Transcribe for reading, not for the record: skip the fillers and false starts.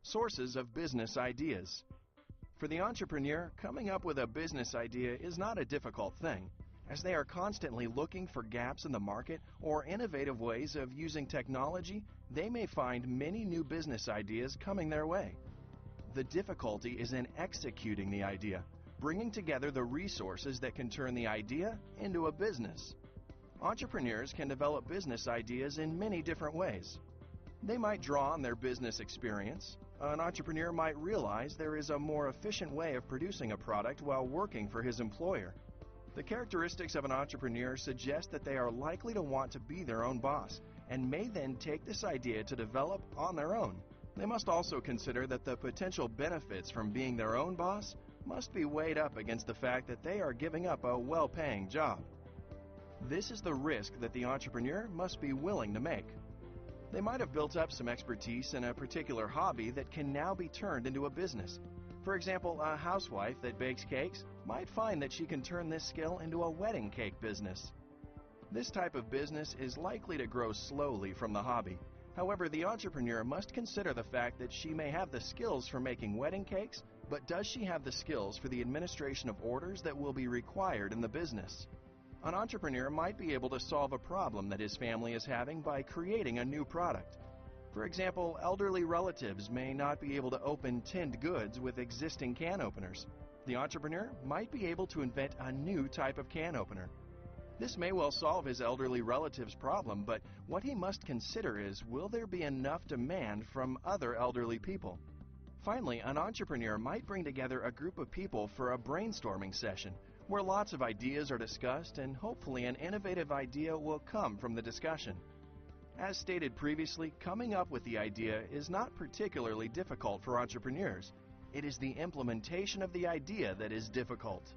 Sources of business ideas. For the entrepreneur, coming up with a business idea is not a difficult thing, as they are constantly looking for gaps in the market or innovative ways of using technology. They may find many new business ideas coming their way. The difficulty is in executing the idea, bringing together the resources that can turn the idea into a business. Entrepreneurs can develop business ideas in many different ways. They might draw on their business experience. An entrepreneur might realize there is a more efficient way of producing a product while working for his employer. The characteristics of an entrepreneur suggest that they are likely to want to be their own boss and may then take this idea to develop on their own. They must also consider that the potential benefits from being their own boss must be weighed up against the fact that they are giving up a well-paying job. This is the risk that the entrepreneur must be willing to make. They might have built up some expertise in a particular hobby that can now be turned into a business. For example, a housewife that bakes cakes might find that she can turn this skill into a wedding cake business. This type of business is likely to grow slowly from the hobby. However, the entrepreneur must consider the fact that she may have the skills for making wedding cakes, but does she have the skills for the administration of orders that will be required in the business? An entrepreneur might be able to solve a problem that his family is having by creating a new product. For example, elderly relatives may not be able to open tinned goods with existing can openers. The entrepreneur might be able to invent a new type of can opener. This may well solve his elderly relative's problem, but what he must consider is, will there be enough demand from other elderly people? Finally, an entrepreneur might bring together a group of people for a brainstorming session where lots of ideas are discussed and hopefully an innovative idea will come from the discussion. As stated previously, coming up with the idea is not particularly difficult for entrepreneurs. It is the implementation of the idea that is difficult.